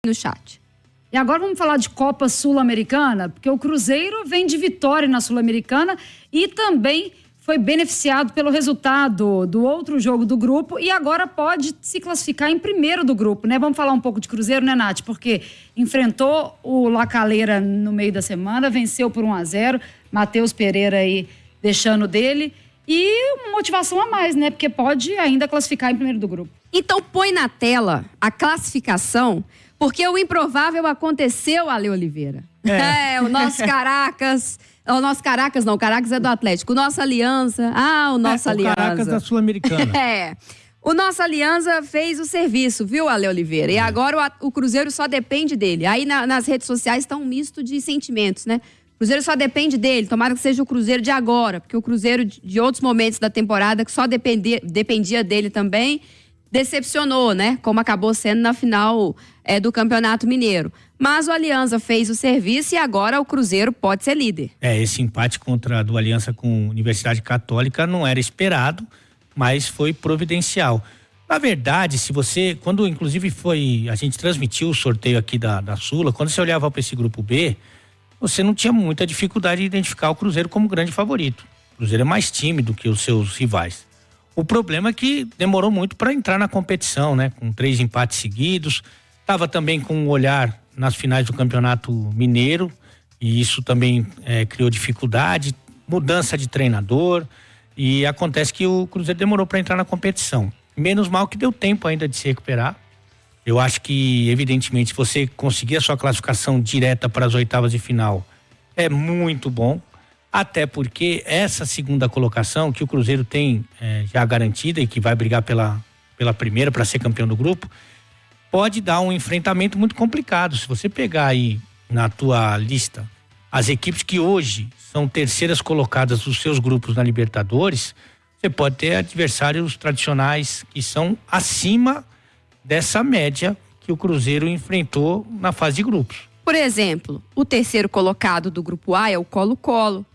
no chat. E agora vamos falar de Copa Sul-Americana, porque o Cruzeiro vem de vitória na Sul-Americana e também foi beneficiado pelo resultado do outro jogo do grupo e agora pode se classificar em primeiro do grupo, né? Vamos falar um pouco de Cruzeiro, né, Nath? Porque enfrentou o La Calera no meio da semana, venceu por 1-0, Matheus Pereira aí deixando dele e uma motivação a mais, né? Porque pode ainda classificar em primeiro do grupo. Então põe na tela a classificação, porque o improvável aconteceu, Ale Oliveira. O nosso Caracas... O nosso Caracas não, o Caracas é do Atlético. O nosso Aliança, o nosso Aliança. O Caracas da Sul-Americana. O nosso Aliança fez o serviço, viu, Ale Oliveira? E agora o Cruzeiro só depende dele. Aí nas redes sociais está um misto de sentimentos, né? O Cruzeiro só depende dele, tomara que seja o Cruzeiro de agora, porque o Cruzeiro de outros momentos da temporada, que só dependia dele também, decepcionou, né? Como acabou sendo na final do Campeonato Mineiro. Mas o Aliança fez o serviço e agora o Cruzeiro pode ser líder. Esse empate do Aliança com a Universidade Católica não era esperado, mas foi providencial. Na verdade, quando inclusive a gente transmitiu o sorteio aqui da Sula, quando você olhava para esse grupo B, você não tinha muita dificuldade de identificar o Cruzeiro como grande favorito. O Cruzeiro é mais tímido que os seus rivais. O problema é que demorou muito para entrar na competição, né? Com 3 empates seguidos, estava também com um olhar nas finais do Campeonato Mineiro e isso também criou dificuldade, mudança de treinador e acontece que o Cruzeiro demorou para entrar na competição. Menos mal que deu tempo ainda de se recuperar. Eu acho que, evidentemente, se você conseguir a sua classificação direta para as oitavas de final, é muito bom, até porque essa segunda colocação que o Cruzeiro tem já garantida e que vai brigar pela primeira para ser campeão do grupo, pode dar um enfrentamento muito complicado. Se você pegar aí na tua lista as equipes que hoje são terceiras colocadas dos seus grupos na Libertadores, você pode ter adversários tradicionais que são acima dessa média que o Cruzeiro enfrentou na fase de grupos. Por exemplo, o terceiro colocado do grupo A é o Colo-Colo.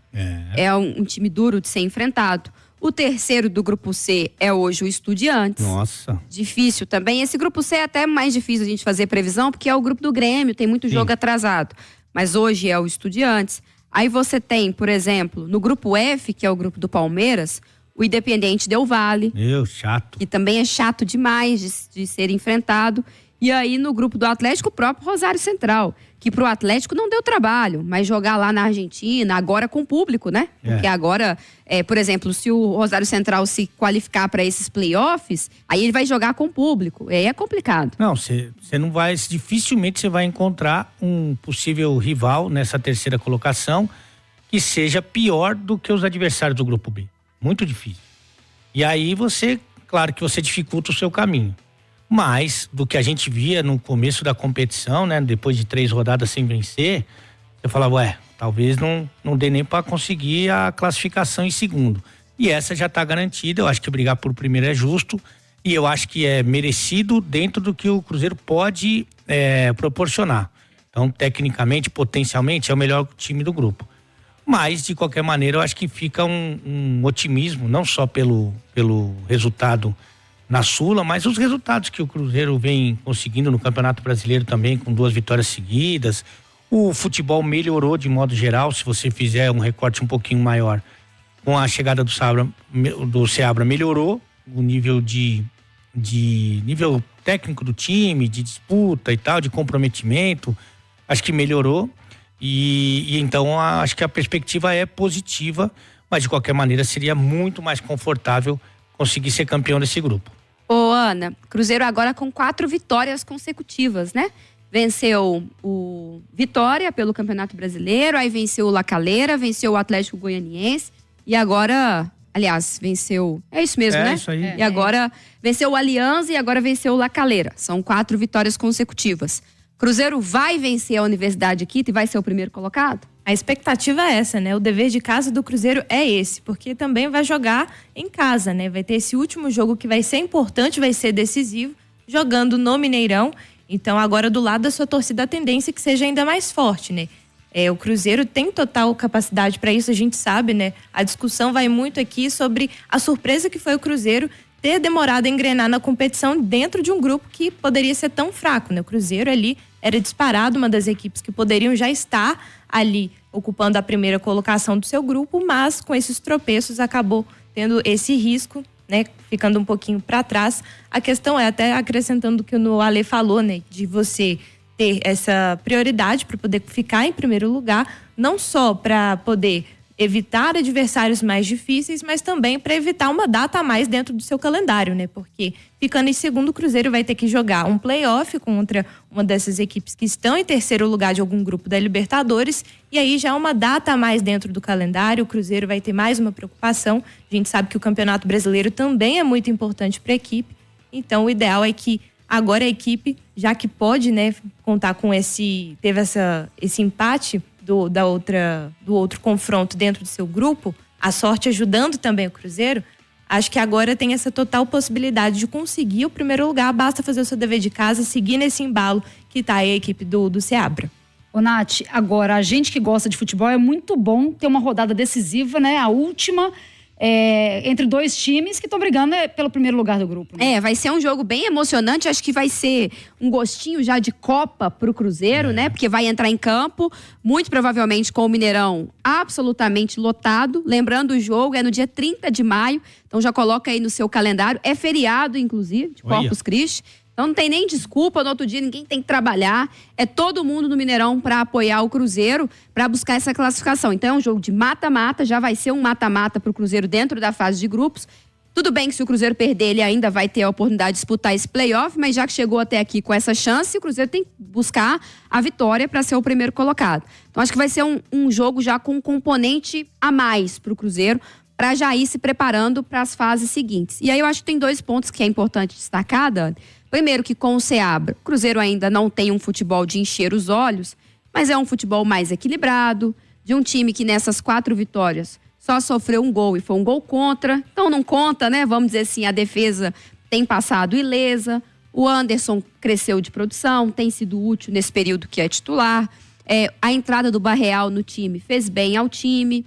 É um time duro de ser enfrentado. O terceiro do grupo C é hoje o Estudiantes. Nossa. Difícil também. Esse grupo C é até mais difícil a gente fazer previsão, porque é o grupo do Grêmio, tem muito jogo atrasado. Mas hoje é o Estudiantes. Aí você tem, por exemplo, no grupo F, que é o grupo do Palmeiras, o Independiente Del Valle. Chato. Que também é chato demais de ser enfrentado. E aí no grupo do Atlético, o próprio Rosário Central, que pro Atlético não deu trabalho, mas jogar lá na Argentina, agora com público, né? Porque agora, por exemplo, se o Rosário Central se qualificar para esses playoffs, aí ele vai jogar com público, aí é complicado. Não, você não vai, dificilmente você vai encontrar um possível rival nessa terceira colocação que seja pior do que os adversários do grupo B. Muito difícil. E aí claro que você dificulta o seu caminho. Mas, do que a gente via no começo da competição, né? Depois de 3 rodadas sem vencer, eu falava, talvez não dê nem para conseguir a classificação em segundo. E essa já está garantida, eu acho que brigar por primeiro é justo e eu acho que é merecido dentro do que o Cruzeiro pode proporcionar. Então, tecnicamente, potencialmente, é o melhor time do grupo. Mas, de qualquer maneira, eu acho que fica um otimismo, não só pelo resultado na Sula, mas os resultados que o Cruzeiro vem conseguindo no Campeonato Brasileiro também, com 2 vitórias seguidas. O futebol melhorou de modo geral, se você fizer um recorte um pouquinho maior. Com a chegada do Seabra melhorou o nível nível técnico do time, de disputa e tal, de comprometimento. Acho que melhorou e então acho que a perspectiva é positiva, mas de qualquer maneira seria muito mais confortável conseguir ser campeão desse grupo. Ô Ana, Cruzeiro agora com 4 vitórias consecutivas, né? Venceu o Vitória pelo Campeonato Brasileiro, aí venceu o La Calera, venceu o Atlético Goianiense e agora, aliás, venceu... É isso mesmo, né? Isso aí. E agora venceu o Aliança e agora venceu o La Calera. São 4 vitórias consecutivas. Cruzeiro vai vencer a Universidade de Quito e vai ser o primeiro colocado? A expectativa é essa, né? O dever de casa do Cruzeiro é esse, porque também vai jogar em casa, né? Vai ter esse último jogo que vai ser importante, vai ser decisivo, jogando no Mineirão. Então, agora do lado da sua torcida, a tendência é que seja ainda mais forte, né? O Cruzeiro tem total capacidade para isso, a gente sabe, né? A discussão vai muito aqui sobre a surpresa que foi o Cruzeiro ter demorado a engrenar na competição dentro de um grupo que poderia ser tão fraco, né? O Cruzeiro ali era disparado uma das equipes que poderiam já estar ali ocupando a primeira colocação do seu grupo, mas com esses tropeços acabou tendo esse risco, né, ficando um pouquinho para trás. A questão é, até acrescentando o que o Ale falou, né, de você ter essa prioridade para poder ficar em primeiro lugar, não só para poder evitar adversários mais difíceis, mas também para evitar uma data a mais dentro do seu calendário, né? Porque ficando em segundo, o Cruzeiro vai ter que jogar um play-off contra uma dessas equipes que estão em terceiro lugar de algum grupo da Libertadores, e aí já uma data a mais dentro do calendário, o Cruzeiro vai ter mais uma preocupação. A gente sabe que o Campeonato Brasileiro também é muito importante para a equipe, então o ideal é que agora a equipe, já que pode, né, contar com esse empate do outro confronto dentro do seu grupo, a sorte ajudando também o Cruzeiro, acho que agora tem essa total possibilidade de conseguir o primeiro lugar, basta fazer o seu dever de casa, seguir nesse embalo que está aí a equipe do Seabra. Ô, Nath, agora, a gente que gosta de futebol, é muito bom ter uma rodada decisiva, né? A última, entre dois times que estão brigando pelo primeiro lugar do grupo. Né? Vai ser um jogo bem emocionante, acho que vai ser um gostinho já de Copa pro Cruzeiro, né? Porque vai entrar em campo, muito provavelmente com o Mineirão absolutamente lotado. Lembrando, o jogo é no dia 30 de maio, então já coloca aí no seu calendário. É feriado, inclusive, de Corpus Christi. Então não tem nem desculpa, no outro dia ninguém tem que trabalhar. É todo mundo no Mineirão para apoiar o Cruzeiro, para buscar essa classificação. Então é um jogo de mata-mata, já vai ser um mata-mata para o Cruzeiro dentro da fase de grupos. Tudo bem que se o Cruzeiro perder, ele ainda vai ter a oportunidade de disputar esse playoff, mas já que chegou até aqui com essa chance, o Cruzeiro tem que buscar a vitória para ser o primeiro colocado. Então acho que vai ser um jogo já com um componente a mais para o Cruzeiro, para já ir se preparando para as fases seguintes. E aí eu acho que tem 2 pontos que é importante destacar, Dani. Primeiro, que com o Seabra, o Cruzeiro ainda não tem um futebol de encher os olhos, mas é um futebol mais equilibrado, de um time que nessas 4 vitórias só sofreu um gol e foi um gol contra. Então não conta, né? Vamos dizer assim, a defesa tem passado ilesa, o Anderson cresceu de produção, tem sido útil nesse período que é titular. A entrada do Barreal no time fez bem ao time.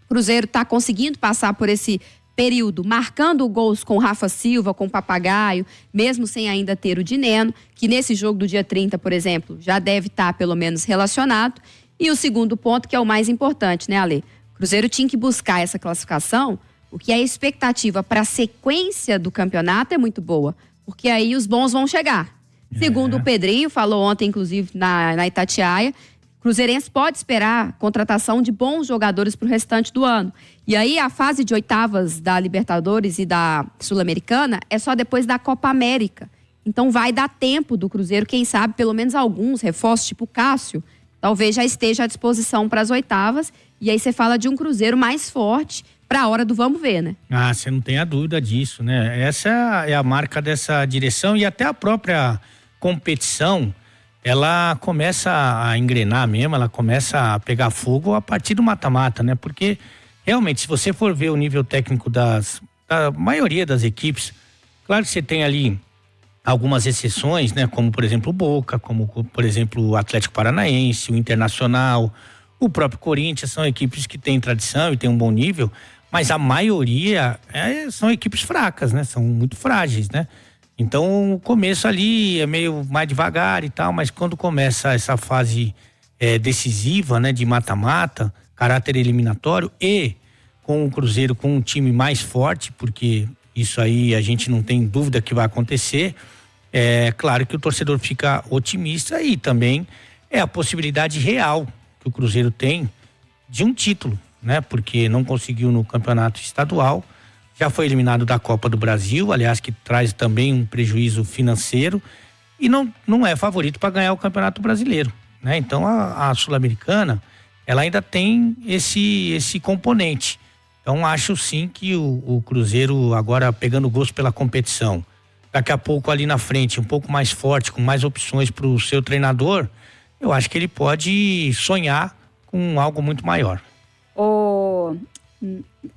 O Cruzeiro está conseguindo passar por esse período, marcando gols com o Rafa Silva, com o Papagaio, mesmo sem ainda ter o Dineno, que nesse jogo do dia 30, por exemplo, já deve estar pelo menos relacionado. E o segundo ponto, que é o mais importante, né, Ale? O Cruzeiro tinha que buscar essa classificação, porque a expectativa para a sequência do campeonato é muito boa, porque aí os bons vão chegar. Segundo o Pedrinho, falou ontem, inclusive, na Itatiaia, Cruzeirense pode esperar a contratação de bons jogadores para o restante do ano. E aí a fase de oitavas da Libertadores e da Sul-Americana é só depois da Copa América. Então vai dar tempo do Cruzeiro, quem sabe, pelo menos alguns reforços, tipo o Cássio, talvez já esteja à disposição para as oitavas. E aí você fala de um Cruzeiro mais forte para a hora do vamos ver, né? Você não tem a dúvida disso, né? Essa é a marca dessa direção e até a própria competição, ela começa a engrenar mesmo, ela começa a pegar fogo a partir do mata-mata, né? Porque realmente, se você for ver o nível técnico da maioria das equipes, claro que você tem ali algumas exceções, né? Como, por exemplo, o Boca, como, por exemplo, o Atlético Paranaense, o Internacional, o próprio Corinthians, são equipes que têm tradição e têm um bom nível, mas a maioria são equipes fracas, né? São muito frágeis, né? Então o começo ali é meio mais devagar e tal, mas quando começa essa fase decisiva, né, de mata-mata, caráter eliminatório, e com o Cruzeiro com um time mais forte, porque isso aí a gente não tem dúvida que vai acontecer, é claro que o torcedor fica otimista e também é a possibilidade real que o Cruzeiro tem de um título, né, porque não conseguiu no campeonato estadual. Já foi eliminado da Copa do Brasil, aliás, que traz também um prejuízo financeiro, e não é favorito para ganhar o Campeonato Brasileiro, né? Então a Sul-Americana, ela ainda tem esse componente. Então acho sim que o Cruzeiro agora pegando gosto pela competição, daqui a pouco ali na frente, um pouco mais forte, com mais opções para o seu treinador, eu acho que ele pode sonhar com algo muito maior.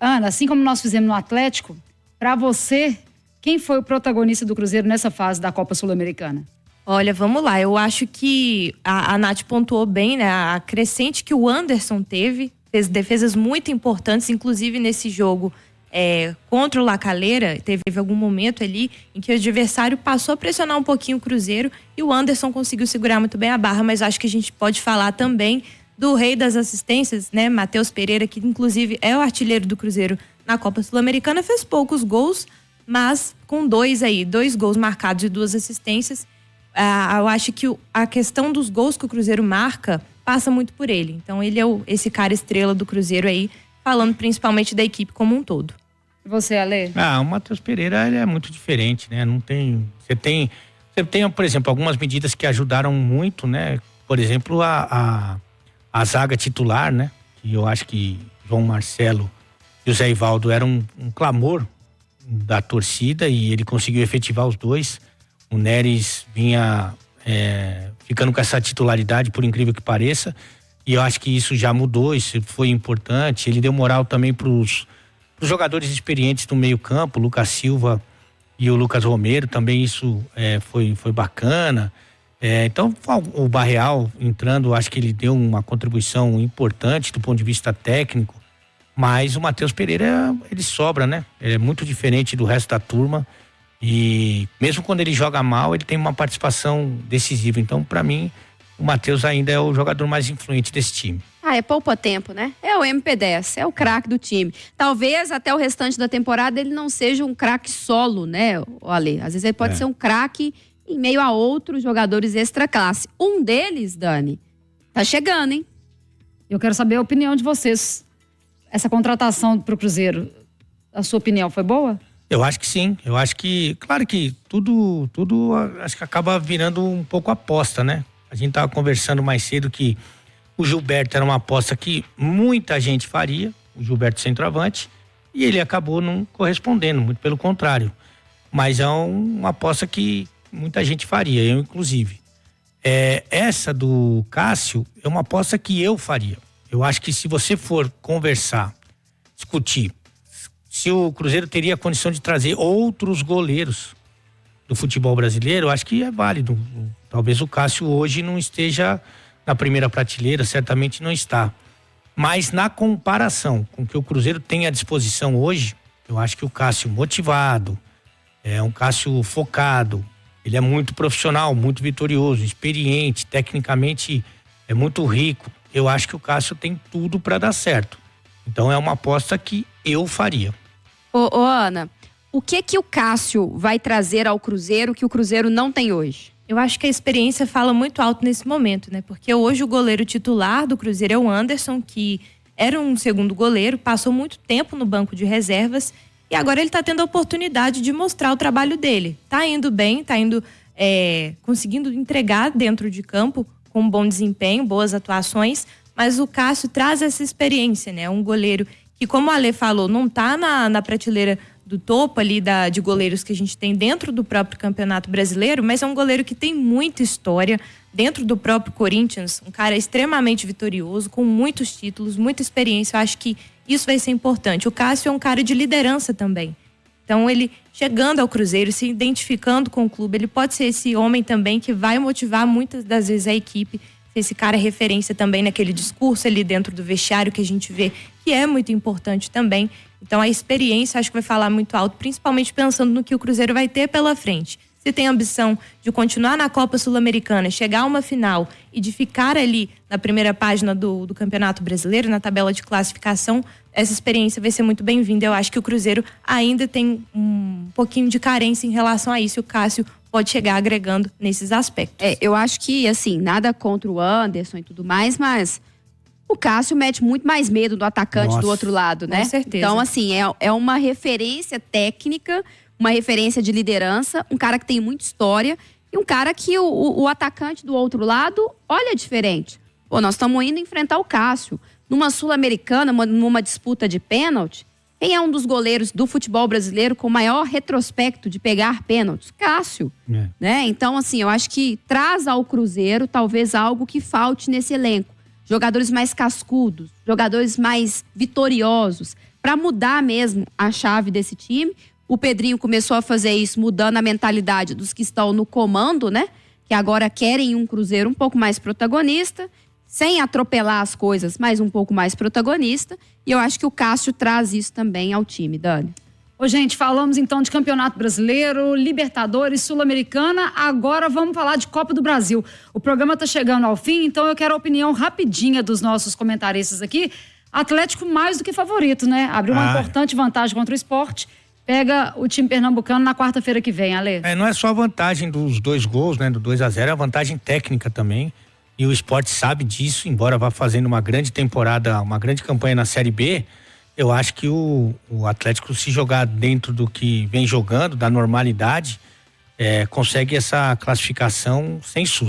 Ana, assim como nós fizemos no Atlético, para você, quem foi o protagonista do Cruzeiro nessa fase da Copa Sul-Americana? Olha, vamos lá. Eu acho que a Nath pontuou bem, né? A crescente que o Anderson teve, fez defesas muito importantes, inclusive nesse jogo contra o La Calera, teve algum momento ali em que o adversário passou a pressionar um pouquinho o Cruzeiro e o Anderson conseguiu segurar muito bem a barra, mas acho que a gente pode falar também do rei das assistências, né, Matheus Pereira, que inclusive é o artilheiro do Cruzeiro na Copa Sul-Americana, fez poucos gols, mas com 2 gols marcados e 2 assistências. Eu acho que a questão dos gols que o Cruzeiro marca passa muito por ele. Então ele é esse cara estrela do Cruzeiro aí, falando principalmente da equipe como um todo. E você, Ale? O Matheus Pereira, ele é muito diferente, né? Não tem... Você tem, por exemplo, algumas medidas que ajudaram muito, né? Por exemplo, a zaga titular, né? Que eu acho que João Marcelo e o Zé Ivaldo eram um clamor da torcida e ele conseguiu efetivar os dois. O Neres vinha ficando com essa titularidade, por incrível que pareça, e eu acho que isso já mudou, isso foi importante. Ele deu moral também para os jogadores experientes do meio campo, o Lucas Silva e o Lucas Romero, também isso foi bacana. Então o Barreal entrando, acho que ele deu uma contribuição importante do ponto de vista técnico, mas o Matheus Pereira, ele sobra, né? Ele é muito diferente do resto da turma e mesmo quando ele joga mal, ele tem uma participação decisiva. Então, para mim, o Matheus ainda é o jogador mais influente desse time. É poupa-tempo, né? É o MP10, é o craque do time. Talvez até o restante da temporada ele não seja um craque solo, né, Ale? Às vezes ele pode ser um craque em meio a outros jogadores extra classe. Um deles, Dani, tá chegando, hein? Eu quero saber a opinião de vocês. Essa contratação pro Cruzeiro, a sua opinião foi boa? Eu acho que sim. Eu acho que, claro que tudo acho que acaba virando um pouco aposta, né? A gente tava conversando mais cedo que o Gilberto era uma aposta que muita gente faria, o Gilberto centroavante, e ele acabou não correspondendo, muito pelo contrário. Mas é uma aposta que muita gente faria, eu inclusive. Essa do Cássio é uma aposta que eu faria. Eu acho que se você for conversar, discutir, se o Cruzeiro teria a condição de trazer outros goleiros do futebol brasileiro, eu acho que é válido. Talvez o Cássio hoje não esteja na primeira prateleira, certamente não está. Mas na comparação com o que o Cruzeiro tem à disposição hoje, eu acho que o Cássio motivado, é um Cássio focado, ele é muito profissional, muito vitorioso, experiente, tecnicamente é muito rico. Eu acho que o Cássio tem tudo para dar certo. Então é uma aposta que eu faria. Ô Ana, o que o Cássio vai trazer ao Cruzeiro que o Cruzeiro não tem hoje? Eu acho que a experiência fala muito alto nesse momento, né? Porque hoje o goleiro titular do Cruzeiro é o Anderson, que era um segundo goleiro, passou muito tempo no banco de reservas e agora ele tá tendo a oportunidade de mostrar o trabalho dele. Tá indo bem, tá indo conseguindo entregar dentro de campo com um bom desempenho, boas atuações, mas o Cássio traz essa experiência, né? Um goleiro que, como a Ale falou, não tá na prateleira do topo ali de goleiros que a gente tem dentro do próprio Campeonato Brasileiro, mas é um goleiro que tem muita história dentro do próprio Corinthians, um cara extremamente vitorioso, com muitos títulos, muita experiência. Eu acho que isso vai ser importante. O Cássio é um cara de liderança também. Então, ele chegando ao Cruzeiro, se identificando com o clube, ele pode ser esse homem também que vai motivar muitas das vezes a equipe. Esse cara é referência também naquele discurso ali dentro do vestiário que a gente vê que é muito importante também. Então a experiência acho que vai falar muito alto, principalmente pensando no que o Cruzeiro vai ter pela frente. Se tem a ambição de continuar na Copa Sul-Americana, chegar a uma final e de ficar ali na primeira página do Campeonato Brasileiro, na tabela de classificação, essa experiência vai ser muito bem-vinda. Eu acho que o Cruzeiro ainda tem um pouquinho de carência em relação a isso. O Cássio pode chegar agregando nesses aspectos. Eu acho que, assim, nada contra o Anderson e tudo mais, mas o Cássio mete muito mais medo do atacante do outro lado, né? Com certeza. Então, assim, é uma referência técnica, uma referência de liderança, um cara que tem muita história e um cara que o atacante do outro lado olha diferente. Pô, nós estamos indo enfrentar o Cássio. Numa Sul-Americana, numa disputa de pênalti, quem é um dos goleiros do futebol brasileiro com maior retrospecto de pegar pênaltis? Cássio. Né? Então, assim, eu acho que traz ao Cruzeiro talvez algo que falte nesse elenco. Jogadores mais cascudos, jogadores mais vitoriosos, para mudar mesmo a chave desse time. O Pedrinho começou a fazer isso, mudando a mentalidade dos que estão no comando, né? Que agora querem um Cruzeiro um pouco mais protagonista. sem atropelar as coisas, mas um pouco mais protagonista. E eu acho que o Cássio traz isso também ao time, Dani. Ô, gente, falamos então de Campeonato Brasileiro, Libertadores, Sul-Americana. Agora vamos falar de Copa do Brasil. O programa está chegando ao fim, então eu quero a opinião rapidinha dos nossos comentaristas aqui. Atlético mais do que favorito, né? Abriu uma importante vantagem contra o Sport. Pega o time pernambucano na quarta-feira que vem, Ale. Não é só a vantagem dos 2 gols, né? Do 2-0, é a vantagem técnica também. E o Sport sabe disso, embora vá fazendo uma grande temporada, uma grande campanha na Série B. Eu acho que o Atlético, se jogar dentro do que vem jogando, da normalidade, consegue essa classificação sem susto.